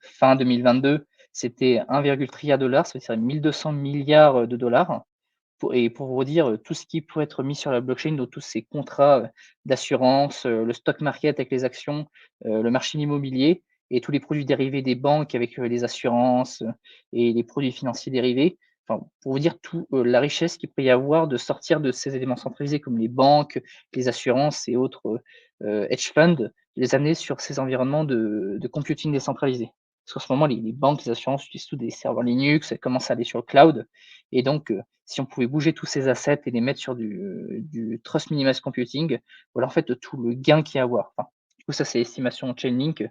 fin 2022, c'était 1 trilliard $, ça veut dire 1 200 milliards de dollars. Pour vous dire, tout ce qui pourrait être mis sur la blockchain, donc tous ces contrats, d'assurance, le stock market avec les actions, le marché immobilier et tous les produits dérivés des banques avec, les assurances, et les produits financiers dérivés. Enfin, pour vous dire tout, la richesse qu'il peut y avoir de sortir de ces éléments centralisés comme les banques, les assurances et autres, hedge funds, de les amener sur ces environnements de computing décentralisé. Parce qu'en ce moment, les banques, les assurances utilisent tous des serveurs Linux, elles commencent à aller sur le cloud et donc, si on pouvait bouger tous ces assets et les mettre sur du Trust Minimized Computing, voilà en fait tout le gain qu'il y a à avoir. Enfin, du coup ça c'est l'estimation Chainlink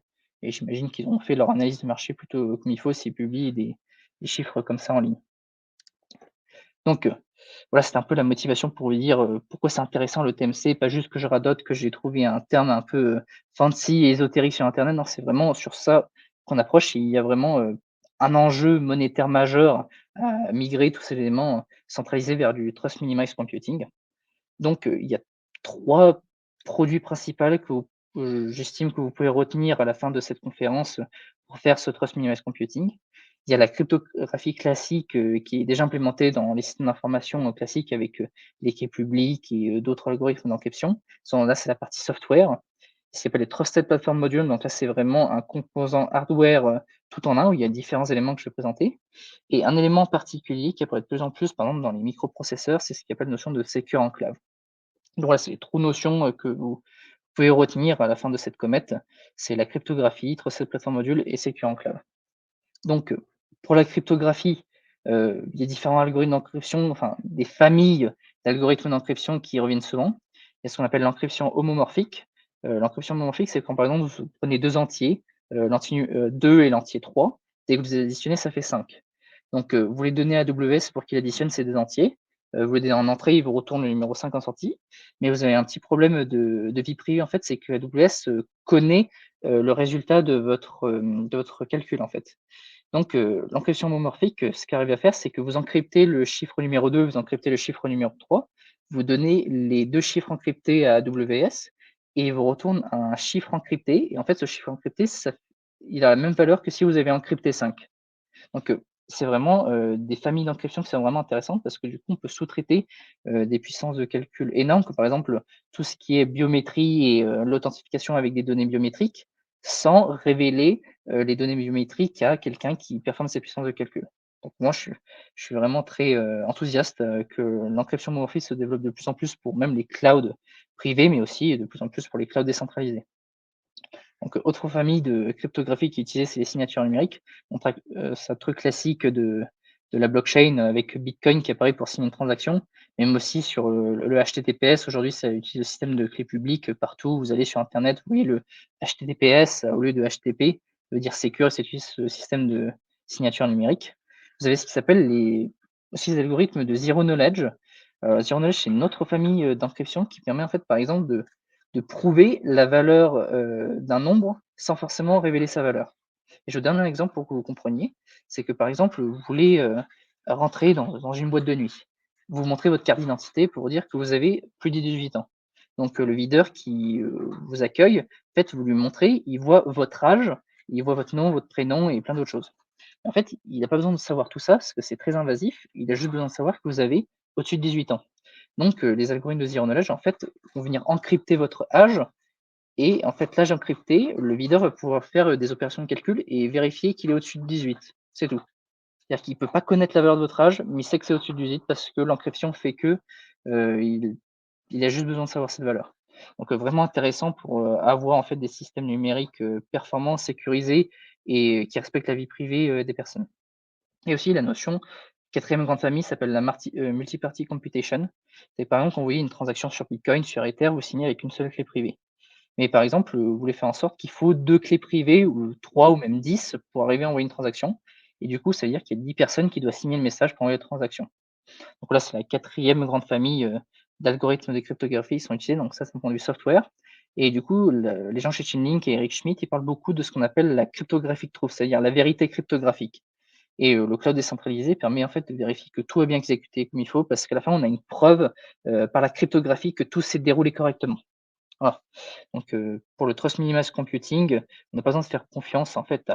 et j'imagine qu'ils ont fait leur analyse de marché plutôt comme il faut s'ils publient des chiffres comme ça en ligne. Donc, voilà, c'était un peu la motivation pour vous dire, pourquoi c'est intéressant le TMC, pas juste que je radote que j'ai trouvé un terme un peu, fancy et ésotérique sur internet. Non, c'est vraiment sur ça qu'on approche. Il y a vraiment, un enjeu monétaire majeur à migrer tous ces éléments centralisés vers du Trust Minimized Computing. Donc, il y a 3 produits principaux j'estime que vous pouvez retenir à la fin de cette conférence, pour faire ce Trust Minimized Computing. Il y a la cryptographie classique, qui est déjà implémentée dans les systèmes d'information, classiques avec, les clés publiques et d'autres algorithmes d'encryption. Là, c'est la partie software. Ce qui s'appelle les Trusted Platform Modules, donc là, c'est vraiment un composant hardware, tout en un, où il y a différents éléments que je vais présenter. Et un élément particulier qui apparaît de plus en plus, par exemple, dans les microprocesseurs, c'est ce qu'on appelle la notion de Secure Enclave. Donc voilà, c'est les 3 notions, que vous pouvez retenir à la fin de cette comète. C'est la cryptographie, Trusted Platform Module et Secure Enclave. Donc, pour la cryptographie, il y a différents algorithmes d'encryption, enfin des familles d'algorithmes d'encryption qui reviennent souvent. Il y a ce qu'on appelle l'encryption homomorphique. L'encryption homomorphique, c'est quand par exemple vous prenez 2 entiers, l'entier 2 et l'entier 3. Dès que vous les additionnez, ça fait 5. Donc, vous les donnez à AWS pour qu'il additionne ces 2 entiers vous le donnez en entrée, il vous retourne le numéro 5 en sortie. Mais vous avez un petit problème de vie privée, en fait, c'est que AWS, connaît, le résultat de votre calcul, en fait. Donc, l'encryption homomorphique, ce qu'elle arrive à faire, c'est que vous encryptez le chiffre numéro 2, vous encryptez le chiffre numéro 3, vous donnez les 2 chiffres encryptés à AWS et il vous retourne un chiffre encrypté et en fait, ce chiffre encrypté, il a la même valeur que si vous avez encrypté 5. Donc, c'est vraiment, des familles d'encryption qui sont vraiment intéressantes parce que du coup, on peut sous-traiter, des puissances de calcul énormes, comme par exemple, tout ce qui est biométrie et l'authentification avec des données biométriques, sans révéler, les données biométriques à quelqu'un qui performe ces puissances de calcul. Donc moi, je suis vraiment très, enthousiaste, que l'encryption homomorphique se développe de plus en plus pour même les clouds privés, mais aussi de plus en plus pour les clouds décentralisés. Donc, autre famille de cryptographie qui est utilisée, c'est les signatures numériques. On traque, c'est un truc classique de la blockchain avec Bitcoin qui apparaît pour signer une transaction, même aussi sur, le HTTPS. Aujourd'hui, ça utilise le système de clé publique, partout où vous allez sur internet, vous voyez le HTTPS au lieu de HTTP, ça veut dire secure, ça utilise ce système de signature numérique. Vous avez ce qui s'appelle aussi les algorithmes de zero knowledge. Zero knowledge, c'est une autre famille, d'encryption qui permet en fait, par exemple, de prouver la valeur, d'un nombre sans forcément révéler sa valeur. Et je vous donne un exemple pour que vous compreniez, c'est que, par exemple, vous voulez, rentrer dans une boîte de nuit. Vous montrez votre carte d'identité pour dire que vous avez plus de 18 ans. Donc, le videur qui, vous accueille, en fait, vous lui montrez, il voit votre âge, il voit votre nom, votre prénom et plein d'autres choses. En fait, il n'a pas besoin de savoir tout ça parce que c'est très invasif, il a juste besoin de savoir que vous avez au-dessus de 18 ans. Donc, les algorithmes de zero knowledge, en fait, vont venir encrypter votre âge et en fait, l'âge encrypté, le videur va pouvoir faire, des opérations de calcul et vérifier qu'il est au-dessus de 18. C'est tout. C'est-à-dire qu'il ne peut pas connaître la valeur de votre âge, mais il sait que c'est au-dessus de 18 parce que l'encryption fait que, il a juste besoin de savoir cette valeur. Donc, vraiment intéressant pour, avoir en fait des systèmes numériques, performants, sécurisés et qui respectent la vie privée, des personnes. Et aussi la notion, quatrième grande famille s'appelle la multi-party computation. C'est par exemple quand vous voyez une transaction sur Bitcoin, sur Ether, vous signez avec une seule clé privée. Mais par exemple, vous voulez faire en sorte qu'il faut 2 clés privées ou 3 ou même 10 pour arriver à envoyer une transaction et du coup, ça veut dire qu'il y a 10 personnes qui doivent signer le message pour envoyer la transaction. Donc là, c'est la quatrième grande famille, d'algorithmes de cryptographie qui sont utilisés, donc ça, c'est d'un point de vue software et du coup, les gens chez Chainlink et Eric Schmidt, ils parlent beaucoup de ce qu'on appelle la cryptographic truth, c'est-à-dire la vérité cryptographique et le cloud décentralisé permet en fait de vérifier que tout est bien exécuté comme il faut parce qu'à la fin, on a une preuve, par la cryptographie que tout s'est déroulé correctement. Voilà. Donc, pour le trust minimized computing, on n'a pas besoin de faire confiance en fait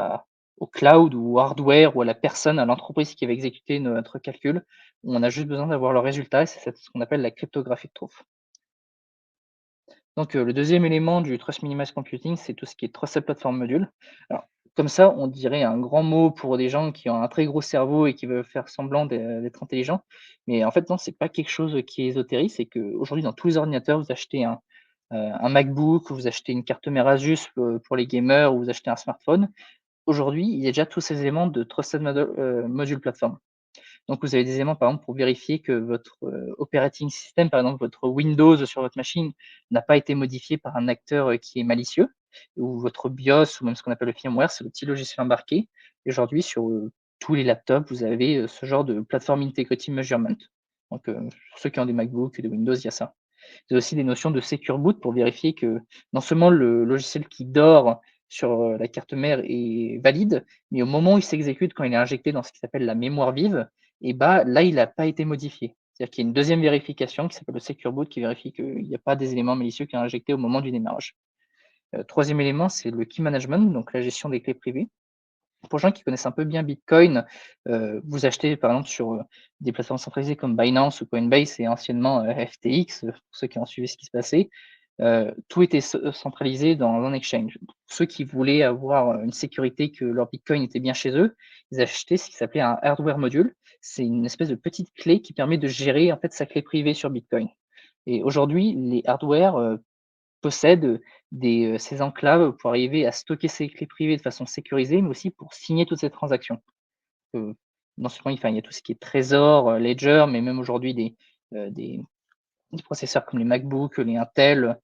au cloud ou au hardware ou à la personne, à l'entreprise qui va exécuter notre calcul. On a juste besoin d'avoir le résultat et c'est ce qu'on appelle la cryptographie de truth. Donc, le deuxième élément du trust minimized computing, c'est tout ce qui est trusted platform module. Alors, comme ça, on dirait un grand mot pour des gens qui ont un très gros cerveau et qui veulent faire semblant d'être intelligents. Mais en fait, non, c'est pas quelque chose qui est ésotérique. C'est qu'aujourd'hui, dans tous les ordinateurs, vous achetez un MacBook, vous achetez une carte mère Asus, pour les gamers ou vous achetez un smartphone. Aujourd'hui, il y a déjà tous ces éléments de trusted module platform. Donc vous avez des éléments, par exemple, pour vérifier que votre, operating system, par exemple, votre Windows sur votre machine n'a pas été modifié par un acteur, qui est malicieux ou votre BIOS ou même ce qu'on appelle le firmware, c'est le petit logiciel embarqué. Et aujourd'hui, sur, tous les laptops, vous avez, ce genre de platform integrity measurement. Donc, pour ceux qui ont des MacBooks et des Windows, il y a ça. Il y a aussi des notions de secure boot pour vérifier que non seulement le logiciel qui dort sur, la carte mère est valide, mais au moment où il s'exécute, quand il est injecté dans ce qui s'appelle la mémoire vive, et bah, là, il n'a pas été modifié. C'est-à-dire qu'il y a une deuxième vérification qui s'appelle le secure boot qui vérifie qu'il n'y a pas des éléments malicieux qui sont injectés au moment du démarrage. 3e élément, c'est le key management, donc la gestion des clés privées. Pour les gens qui connaissent un peu bien Bitcoin, vous achetez par exemple sur, des plateformes centralisées comme Binance ou Coinbase et anciennement, FTX, pour ceux qui ont suivi ce qui se passait, tout était centralisé dans un exchange. Pour ceux qui voulaient avoir, une sécurité que leur Bitcoin était bien chez eux, ils achetaient ce qui s'appelait un hardware module. C'est une espèce de petite clé qui permet de gérer en fait sa clé privée sur Bitcoin et aujourd'hui, les hardware, possède ces enclaves pour arriver à stocker ses clés privées de façon sécurisée, mais aussi pour signer toutes ces transactions. Heu, non seulement il y a tout ce qui est Trésor, Ledger, mais même aujourd'hui des processeurs comme les MacBook, les Intel,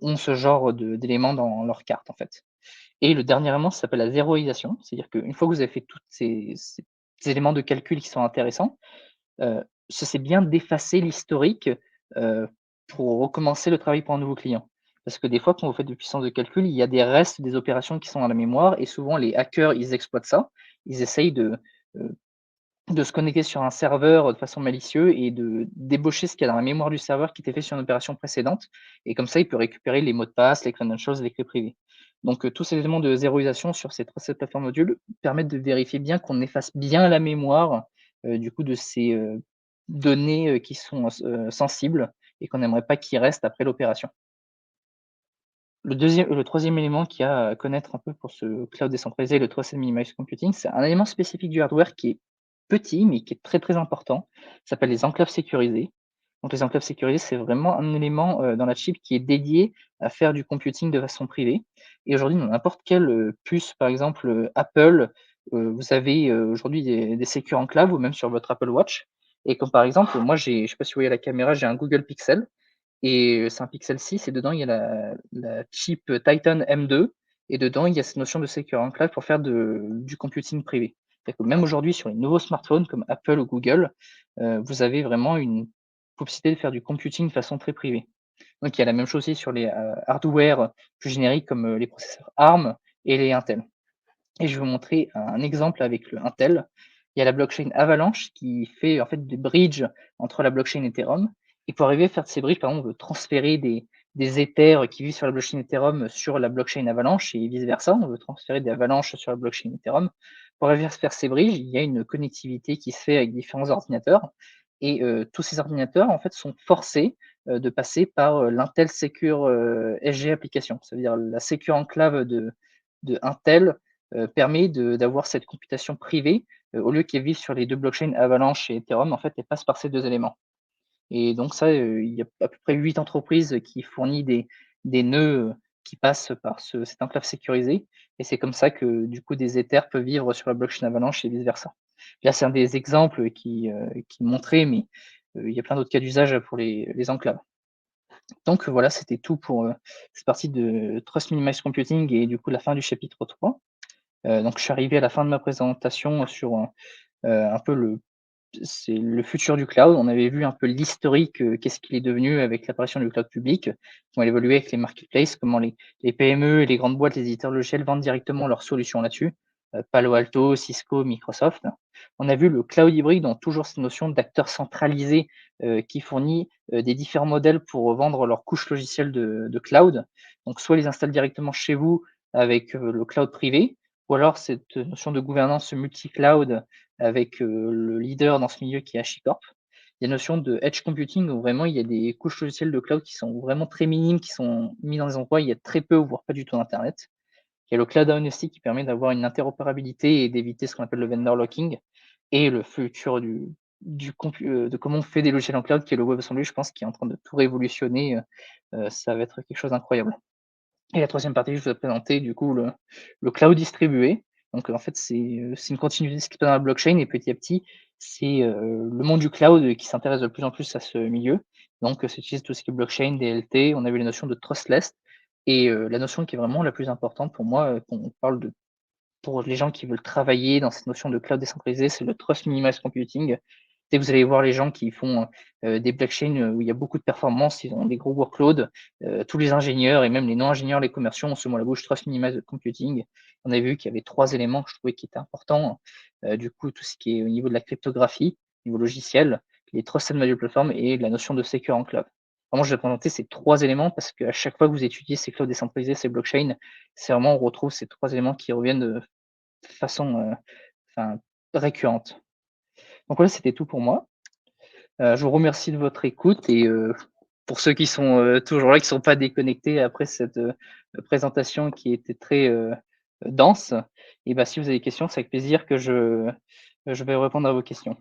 ont ce genre d'éléments dans leur carte, en fait. Et le dernier élément, ça s'appelle la zéroisation, c'est-à-dire qu'une fois que vous avez fait tous ces éléments de calcul qui sont intéressants, Ça c'est bien d'effacer l'historique, heu, pour recommencer le travail pour un nouveau client. Parce que des fois, quand vous faites des puissances de calcul, il y a des restes des opérations qui sont dans la mémoire et souvent les hackers, ils exploitent ça. Ils essayent heu, de se connecter sur un serveur, de façon malicieuse et de débaucher ce qu'il y a dans la mémoire du serveur qui était fait sur une opération précédente et comme ça, il peut récupérer les mots de passe, les credentials, les clés privées. Donc, tous ces éléments de zéroisation sur cette plateforme module permettent de vérifier bien qu'on efface bien la mémoire, du coup de ces, données, qui sont sensibles et qu'on n'aimerait pas qu'ils restent après l'opération. Le troisième élément qu'il y a à connaître un peu pour ce cloud décentralisé, le Trusted Minimized Computing, c'est un élément spécifique du hardware qui est petit, mais qui est très, très important. Ça s'appelle les enclaves sécurisées. Donc les enclaves sécurisées, c'est vraiment un élément, dans la chip qui est dédié à faire du computing de façon privée et aujourd'hui, dans n'importe quelle, puce, par exemple, Apple, vous avez, aujourd'hui des sécu enclaves ou même sur votre Apple Watch et comme par exemple, moi j'ai je sais pas si vous voyez à la caméra, j'ai un Google Pixel et c'est un Pixel 6 et dedans, il y a la chip Titan M2 et dedans, il y a cette notion de Secure Enclave pour faire du computing privé. C'est-à-dire que même aujourd'hui, sur les nouveaux smartphones comme Apple ou Google, vous avez vraiment une possibilité de faire du computing de façon très privée. Donc il y a la même chose aussi sur les, hardware plus génériques comme, les processeurs ARM et les Intel. Et je vais vous montrer un exemple avec le Intel. Il y a la blockchain Avalanche qui fait en fait des bridges entre la blockchain Ethereum. Et pour arriver à faire de ces bridges, par exemple, on veut transférer des Ethers qui vivent sur la blockchain Ethereum sur la blockchain Avalanche et vice versa. On veut transférer des Avalanches sur la blockchain Ethereum. Pour arriver à faire ces bridges, il y a une connectivité qui se fait avec différents ordinateurs. Et tous ces ordinateurs, en fait, sont forcés de passer par l'Intel Secure SG Application. Ça veut dire la Secure Enclave de Intel permet d'avoir cette computation privée, au lieu qu'elle vive sur les 2 blockchains Avalanche et Ethereum, en fait, elle passe par ces 2 éléments et donc ça, il y a à peu près 8 entreprises qui fournissent des nœuds, qui passent par cette enclave sécurisée et c'est comme ça que, du coup, des Ethers peuvent vivre sur la blockchain Avalanche et vice versa. Là, c'est un des exemples qui montrait, mais il y a plein d'autres cas d'usage pour les enclaves. Donc voilà, c'était tout pour, cette partie de Trust Minimized Computing et du coup, la fin du chapitre 3. Donc je suis arrivé à la fin de ma présentation sur, un peu c'est le futur du cloud. On avait vu un peu l'historique, qu'est-ce qu'il est devenu avec l'apparition du cloud public, comment il évoluait avec les marketplaces, comment les PME et les grandes boîtes, les éditeurs de logiciels vendent directement leurs solutions là-dessus, Palo Alto, Cisco, Microsoft. On a vu le cloud hybride, donc toujours cette notion d'acteur centralisé, qui fournit, des différents modèles pour vendre leurs couches logicielles de cloud. Donc soit ils les installent directement chez vous avec, le cloud privé ou alors cette notion de gouvernance multi-cloud avec, le leader dans ce milieu qui est HashiCorp. Il y a une notion de edge computing où vraiment il y a des couches logicielles de cloud qui sont vraiment très minimes, qui sont mis dans des endroits où il y a très peu, voire pas du tout d'internet. Il y a le Cloud Honesty qui permet d'avoir une interopérabilité et d'éviter ce qu'on appelle le vendor locking et le futur de comment on fait des logiciels en cloud qui est le WebAssembly, je pense, qui est en train de tout révolutionner, ça va être quelque chose d'incroyable. Et la troisième partie, je vous ai présenté du coup le cloud distribué. Donc, en fait, c'est une continuité de ce qui se passe dans la blockchain et petit à petit, c'est, le monde du cloud qui s'intéresse de plus en plus à ce milieu. Donc, ça utilise tout ce qui est blockchain, DLT, on a vu la notion de trustless et la notion qui est vraiment la plus importante pour moi, quand on parle de pour les gens qui veulent travailler dans cette notion de cloud décentralisé, c'est le Trust Minimized Computing. Et vous allez voir les gens qui font, des blockchains, où il y a beaucoup de performance, ils ont des gros workloads, tous les ingénieurs et même les non-ingénieurs, les commerciaux ont ce mot à la bouche, Trust Minimized Computing. On avait vu qu'il y avait 3 éléments que je trouvais qui étaient importants, du coup, tout ce qui est au niveau de la cryptographie, au niveau logiciel, les Trusted Module Platform et la notion de Secure Enclave. Vraiment, je vais présenter ces 3 éléments parce qu'à chaque fois que vous étudiez ces clouds décentralisés, ces blockchains, c'est vraiment on retrouve ces 3 éléments qui reviennent, de façon, enfin, récurrente. Donc voilà, c'était tout pour moi. Je vous remercie de votre écoute et pour ceux qui sont, toujours là, qui ne sont pas déconnectés après cette, présentation qui était très, dense et bah, si vous avez des questions, c'est avec plaisir que je vais répondre à vos questions.